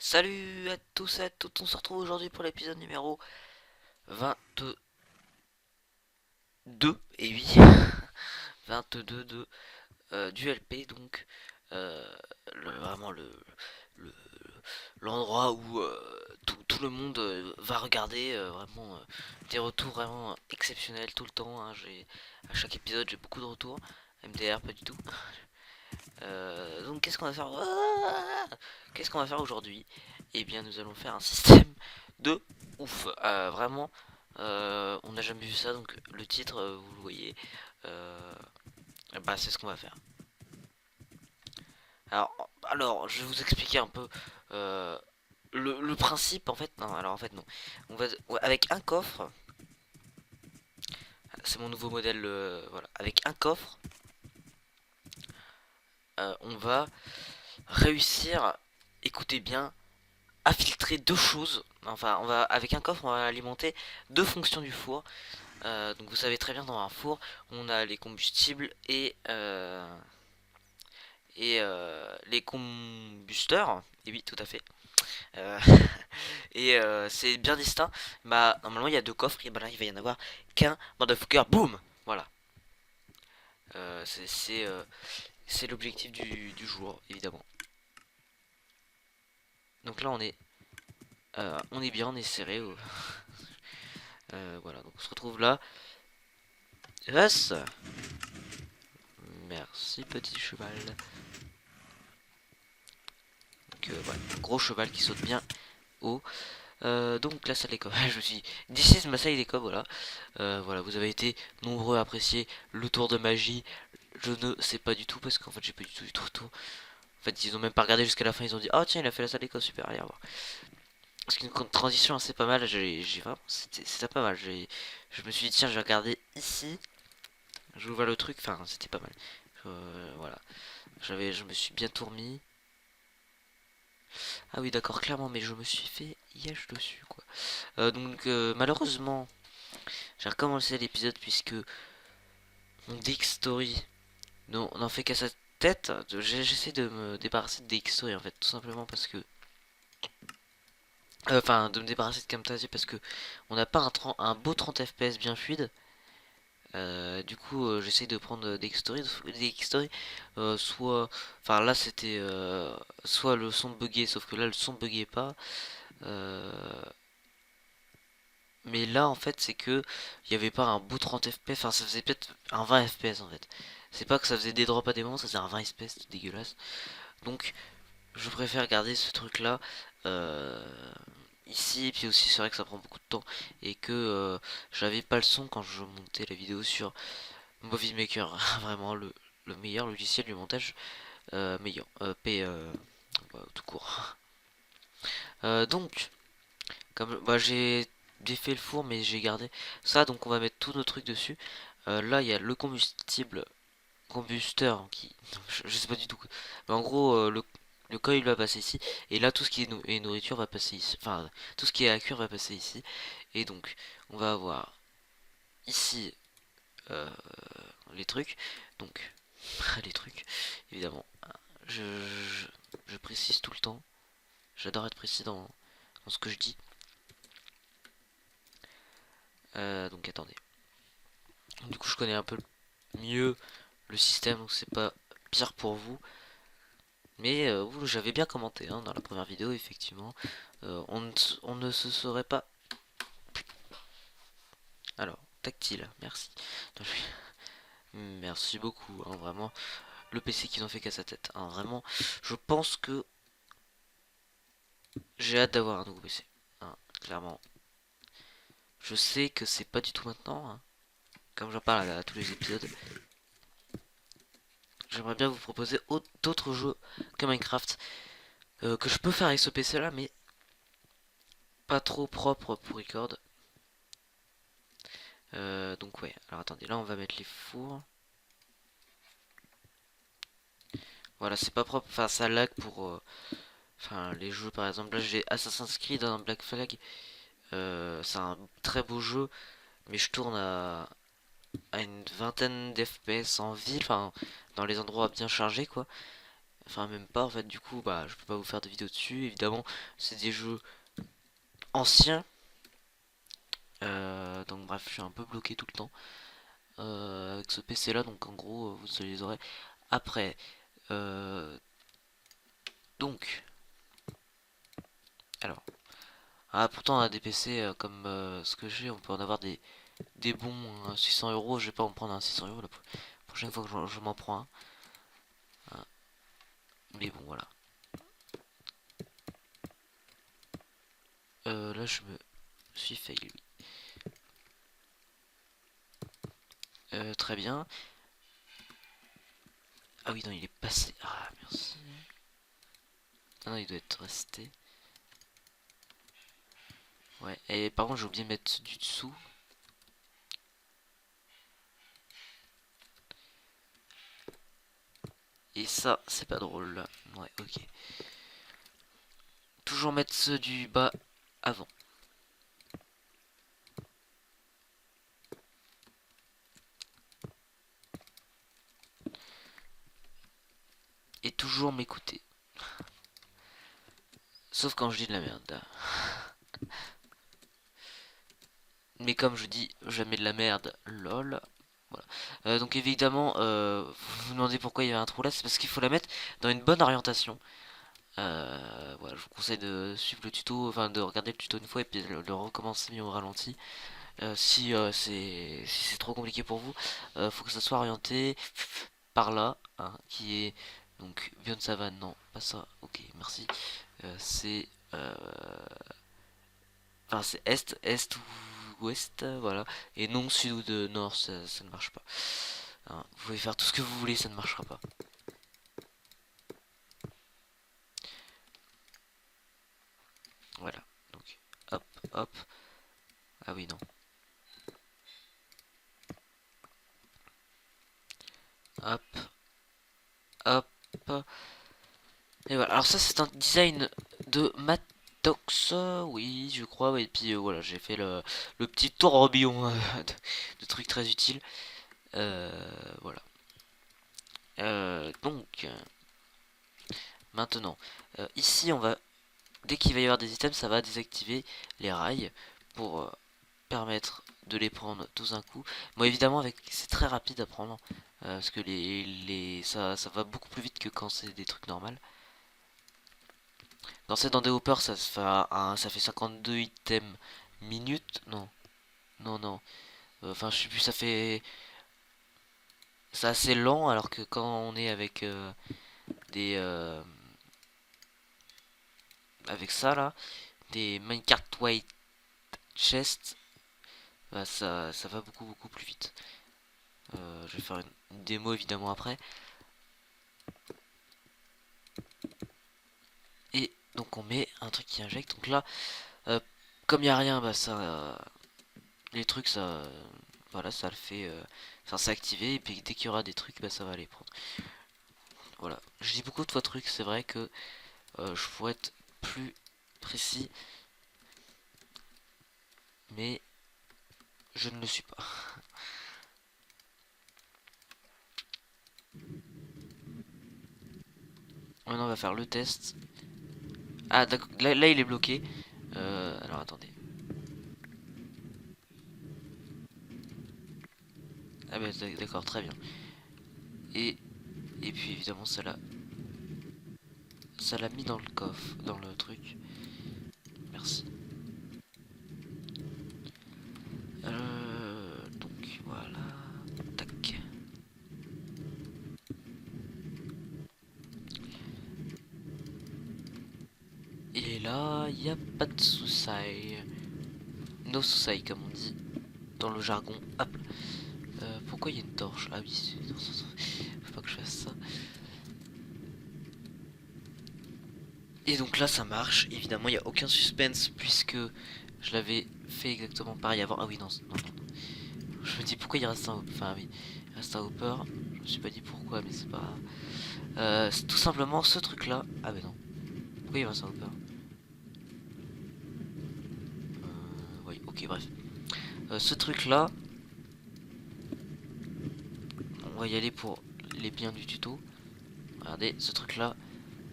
Salut à tous et à toutes, on se retrouve aujourd'hui pour l'épisode numéro 22 et oui 22 de du LP donc vraiment le- l'endroit où tout le monde va regarder vraiment des retours vraiment exceptionnels tout le temps hein. À chaque épisode j'ai beaucoup de retours. MDR pas du tout. Donc qu'est-ce qu'on va faire? Qu'est-ce qu'on va faire aujourd'hui? Eh bien nous allons faire un système de ouf. Vraiment, on n'a jamais vu ça, donc le titre, vous le voyez. Euh, Bah c'est ce qu'on va faire. Je vais vous expliquer un peu le principe en fait. Non, alors en fait non. On va ouais, avec un coffre. C'est mon nouveau modèle. Voilà, avec un coffre, on va réussir. Écoutez bien, à filtrer deux choses. Enfin, on va avec un coffre, on va alimenter deux fonctions du four. Donc vous savez très bien dans un four, on a les combustibles et les combusteurs. Et oui, tout à fait. Euh, c'est bien distinct. Bah normalement il y a deux coffres et bah là il va y en avoir qu'un. Motherfucker, boom. Voilà. Euh, c'est c'est euh, c'est l'objectif du jour, évidemment. Donc là on est bien, on est serré. Voilà, donc on se retrouve là. Yes. Merci petit cheval. Donc voilà, gros cheval qui saute bien haut. Donc la salle d'école, je me suis dit, this is ma salle d'école, voilà. Voilà, vous avez été nombreux à apprécier le tour de magie. Je ne sais pas du tout parce qu'en fait j'ai pas du tout eu trop tour. En fait ils ont même pas regardé jusqu'à la fin, ils ont dit oh tiens il a fait la salle d'école super, allez voir. Parce qu'une transition assez pas mal, j'ai vraiment c'était pas mal. Je me suis dit tiens je vais regarder ici, je vois le truc, enfin c'était pas mal. Voilà, je me suis bien tourné. Ah oui d'accord clairement mais je me suis fait yesh dessus quoi. Malheureusement j'ai recommencé l'épisode puisque mon DX Story non, n'en fait qu'à sa tête. J'essaie de me débarrasser de DX Story en fait tout simplement parce que enfin de me débarrasser de Camtasia parce que on n'a pas un beau 30 FPS bien fluide. J'essaie de prendre DX Story soit enfin là c'était soit le son buguait sauf que là le son buguait pas. Euh, Mais là, en fait, c'est que il n'y avait pas un beau 30 FPS, enfin, ça faisait peut-être un 20 FPS en fait. C'est pas que ça faisait des drops à des moments, ça faisait un 20 FPS, c'est dégueulasse. Donc, je préfère garder ce truc là ici, et puis aussi, c'est vrai que ça prend beaucoup de temps et que j'avais pas le son quand je montais la vidéo sur Movie Maker. Vraiment, le meilleur logiciel du montage meilleur, tout court. Donc, comme bah, j'ai défait le four, mais j'ai gardé ça, donc on va mettre tous nos trucs dessus. Là, il y a le combustible, combusteur, qui, je sais pas du tout. Mais en gros, le coil va passer ici, et là, tout ce qui est nourriture va passer ici. Enfin, tout ce qui est à cuire va passer ici. Et donc, on va avoir ici les trucs. Donc, les trucs, évidemment. Je, je, je précise tout le temps. J'adore être précis dans ce que je dis. Donc, attendez. Du coup, je connais un peu mieux le système, donc c'est pas pire pour vous. Mais vous, j'avais bien commenté hein, dans la première vidéo, effectivement. On ne se serait pas. Alors, tactile, merci. Non, merci beaucoup, hein, vraiment. Le PC qu'ils ont fait qu'à sa tête. Hein, vraiment, je pense que j'ai hâte d'avoir un nouveau PC. Hein, clairement. Je sais que c'est pas du tout maintenant, hein, comme j'en parle à tous les épisodes. J'aimerais bien vous proposer d'autres jeux que Minecraft que je peux faire avec ce PC là, mais pas trop propre pour record. Donc ouais, alors attendez, là on va mettre les fours. Voilà, c'est pas propre, enfin ça lag pour enfin les jeux par exemple. Là j'ai Assassin's Creed dans Black Flag. C'est un très beau jeu, mais je tourne à une vingtaine d'FPS en ville, enfin dans les endroits bien chargés quoi. Enfin même pas en fait, du coup bah je peux pas vous faire de vidéos dessus. Évidemment c'est des jeux anciens. Donc bref, je suis un peu bloqué tout le temps avec ce PC là, donc en gros vous les aurez après. Euh, donc, alors, ah, pourtant on a des PC comme ce que j'ai, on peut en avoir des bons 600 euros. Je vais pas en prendre un 600 euros la prochaine fois que je m'en prends un. Hein. Mais bon, voilà. Là, je me suis fail, oui. Très bien. Ah oui, non, il est passé. Ah, merci. Ah non, il doit être resté. Ouais, et par contre, j'ai oublié de mettre du dessous. Et ça, c'est pas drôle. Ouais, ok. Toujours mettre ceux du bas avant. Et toujours m'écouter. Sauf quand je dis de la merde. Mais comme je dis jamais de la merde, lol. Voilà. Donc évidemment, vous vous demandez pourquoi il y a un trou là, c'est parce qu'il faut la mettre dans une bonne orientation. Voilà, je vous conseille de suivre le tuto, enfin de regarder le tuto une fois et puis de le recommencer mieux au ralenti. Si c'est trop compliqué pour vous, faut que ça soit orienté par là, hein, qui est donc Beyond Savane, non, pas ça, ok, merci. C'est enfin c'est est ou ouest, voilà, et non sud ou de nord, ça ne marche pas. Hein, vous pouvez faire tout ce que vous voulez, ça ne marchera pas. Voilà, donc hop, hop, ah oui non, hop, hop, et voilà. Alors ça c'est un design de Mattox, oui je crois, et puis voilà, j'ai fait le petit tourbillon de trucs très utiles. Voilà. Donc maintenant, ici on va, dès qu'il va y avoir des items, ça va désactiver les rails pour permettre de les prendre tous un coup. Bon évidemment avec c'est très rapide à prendre parce que ça va beaucoup plus vite que quand c'est des trucs normaux. Quand c'est dans des hoppers ça fait 52 items minutes. Non, non, non. Enfin je sais plus, ça fait. C'est assez lent alors que quand on est avec des. Avec ça là, des minecart white chest, bah, ça va beaucoup beaucoup plus vite. Je vais faire une démo évidemment après. Et donc on met un truc qui injecte. Donc là, euh, comme il n'y a rien, bah ça, les trucs, ça, voilà, ça le fait, enfin c'est activé. Et puis dès qu'il y aura des trucs, bah ça va les prendre. Voilà. Je dis beaucoup de fois trucs. C'est vrai que je pourrais être plus précis, mais je ne le suis pas. Maintenant on va faire le test. Ah d'accord. Là il est bloqué. Alors attendez. Ah bah d'accord, très bien. Et et puis évidemment ça l'a mis dans le coffre, dans le truc. Merci. Donc voilà. Tac. Et là, il n'y a pas de soucis. No soucis, comme on dit dans le jargon. Hop. Pourquoi il y a une torche? Ah oui, faut pas que je fasse ça. Et donc là, ça marche. Évidemment, il n'y a aucun suspense puisque je l'avais fait exactement pareil avant. Ah oui, non, non, non. Je me dis pourquoi il reste un hopper. Enfin, oui, il reste un hopper. Je me suis pas dit pourquoi, mais c'est pas grave. C'est tout simplement ce truc là. Ah, mais non. Pourquoi il reste un hopper? Oui, ok, bref. Ce truc là, on va y aller pour les biens du tuto. Regardez, ce truc là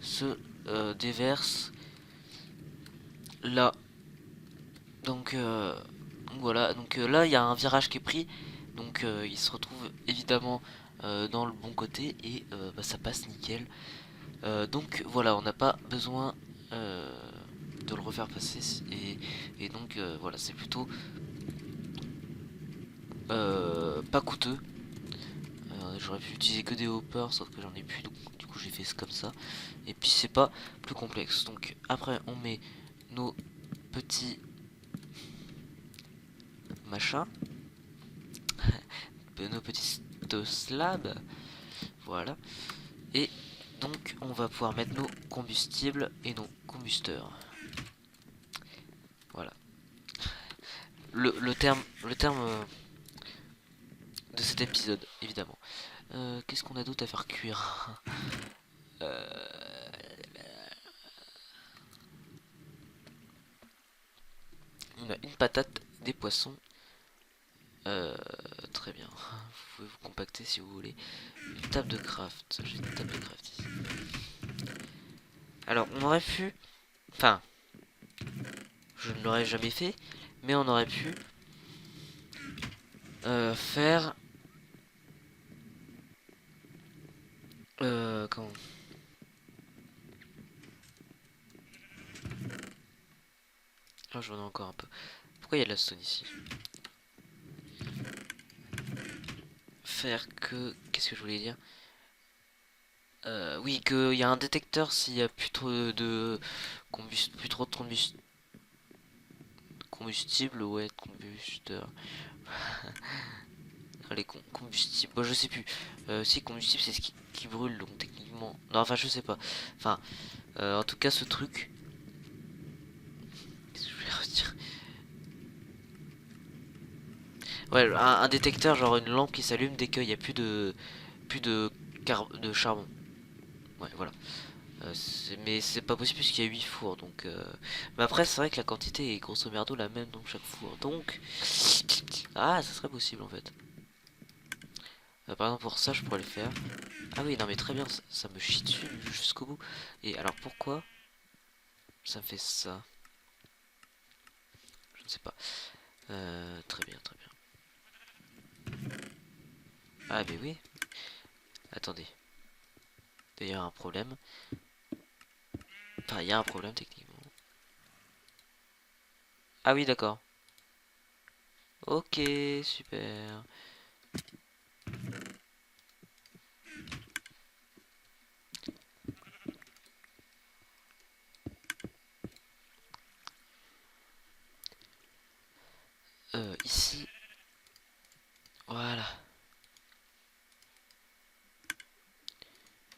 se déverse là. Donc, voilà, donc là il y a un virage qui est pris, donc il se retrouve évidemment dans le bon côté et bah, ça passe nickel. Donc voilà, on n'a pas besoin de le refaire passer et donc voilà, c'est plutôt pas coûteux. J'aurais pu utiliser que des hoppers, sauf que j'en ai plus, donc du coup j'ai fait comme ça. Et puis c'est pas plus complexe. Donc après on met nos petits machins, nos petits slabs, voilà. Et donc on va pouvoir mettre nos combustibles et nos combusteurs. Voilà. Le terme de cet épisode, évidemment. Qu'est-ce qu'on a d'autre à faire cuire? On a une patate, des poissons. Très bien. Vous pouvez vous compacter si vous voulez. Une table de craft. J'ai une table de craft ici. Alors, on aurait pu... Enfin, je ne l'aurais jamais fait, mais on aurait pu faire... comment? Ah, j'en ai encore un peu. Pourquoi il y a de la stone ici? Faire que... Qu'est-ce que je voulais dire? Oui, qu'il y a un détecteur s'il y a plus trop de plus trop de combustible, ouais, combusteur. Les combustibles, bon, je sais plus. Si combustible c'est ce qui brûle, donc techniquement. Non, enfin je sais pas. Enfin, en tout cas ce truc. Qu'est-ce que je voulais redire? Ouais, un détecteur, genre une lampe qui s'allume dès qu'il y a plus de charbon. Ouais, voilà. Mais c'est pas possible puisqu'il y a 8 fours, donc... Mais après, c'est vrai que la quantité est grosso merdo la même dans chaque four, donc... Ah, ça serait possible, en fait. Par exemple, pour ça, je pourrais le faire. Ah oui, non, mais très bien, ça me chie dessus jusqu'au bout. Et alors, pourquoi ça me fait ça? Je ne sais pas. Très bien, très bien. Ah, mais oui. Attendez. D'ailleurs, il y a un problème. Enfin, il y a un problème, techniquement. Ah oui, d'accord. Ok, super. Ici, voilà.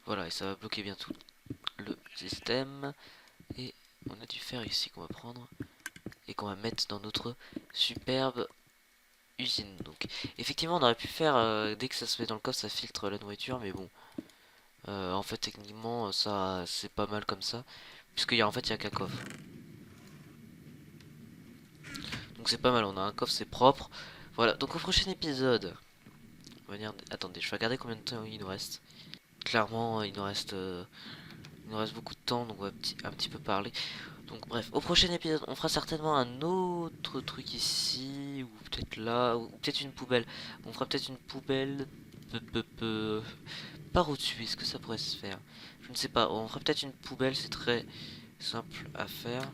Voilà, et ça va bloquer bien tout le système. Et on a du fer ici qu'on va prendre. Et qu'on va mettre dans notre superbe usine. Donc, effectivement, on aurait pu faire, dès que ça se met dans le coffre, ça filtre la nourriture. Mais bon, en fait, techniquement, ça, c'est pas mal comme ça. Puisqu'il y a, en fait, il y a qu'un coffre. Donc c'est pas mal, on a un coffre, c'est propre. Voilà, donc au prochain épisode, on va dire... Attendez, je vais regarder combien de temps il nous reste. Clairement, il nous reste beaucoup de temps, donc on va un petit peu parler. Donc bref, au prochain épisode, on fera certainement un autre truc ici, ou peut-être là, ou peut-être une poubelle. On fera peut-être une poubelle par au-dessus, est-ce que ça pourrait se faire? Je ne sais pas, on fera peut-être une poubelle, c'est très simple à faire.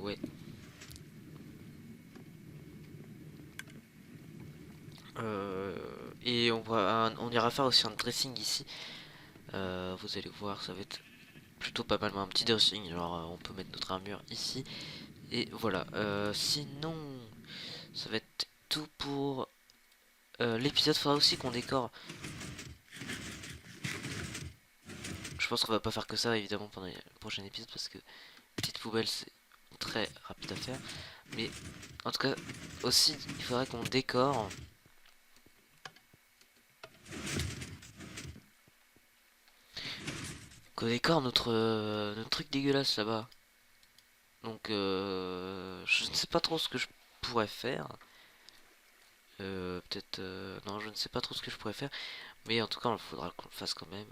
Ouais. Et on ira faire aussi un dressing ici. Vous allez voir, ça va être plutôt pas mal. Un petit dressing, genre on peut mettre notre armure ici. Et voilà. Sinon, ça va être tout pour l'épisode. Faudra aussi qu'on décore. Je pense qu'on va pas faire que ça évidemment pendant le prochain épisode parce que petite poubelle c'est très rapide à faire. Mais en tout cas, aussi il faudrait qu'on décore. Qu'on décore notre truc dégueulasse là-bas. Donc, je ne sais pas trop ce que je pourrais faire. Peut-être... non, je ne sais pas trop ce que je pourrais faire. Mais en tout cas, il faudra qu'on le fasse quand même.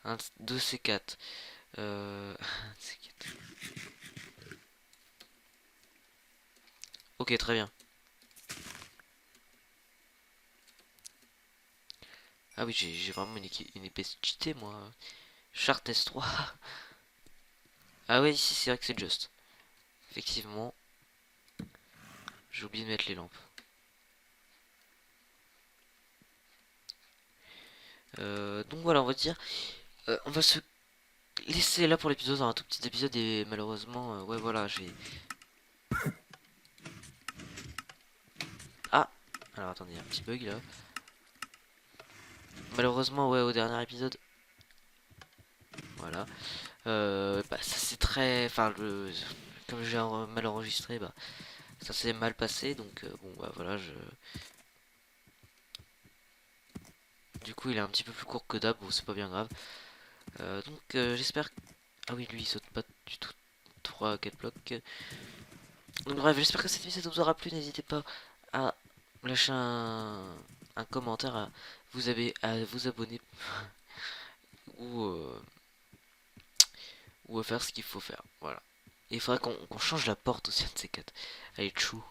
Un 2 C4. Un C4. Ok, très bien. Ah oui, j'ai vraiment une épée cheatée, moi. Chart S3. Ah ouais, ici, c'est vrai que c'est juste. Effectivement, j'ai oublié de mettre les lampes. Donc voilà, on va dire. On va se laisser là pour l'épisode, un tout petit épisode, et malheureusement, ouais, voilà, j'ai. Ah! Alors attendez, il y a un petit bug là. Malheureusement, ouais, au dernier épisode. Voilà. Bah, ça c'est très. Enfin, comme j'ai mal enregistré, bah, ça s'est mal passé. Donc, bon, bah voilà, du coup, il est un petit peu plus court que d'hab. Bon, c'est pas bien grave. Donc, j'espère. Ah oui, lui, il saute pas du tout 3 4 blocs. Donc, bref, j'espère que cette vidéo vous aura plu. N'hésitez pas à lâcher un commentaire, à vous abonner ou, ou à faire ce qu'il faut faire. Voilà. Et il faudrait qu'on change la porte aussi de ces quatre. Elle est chou.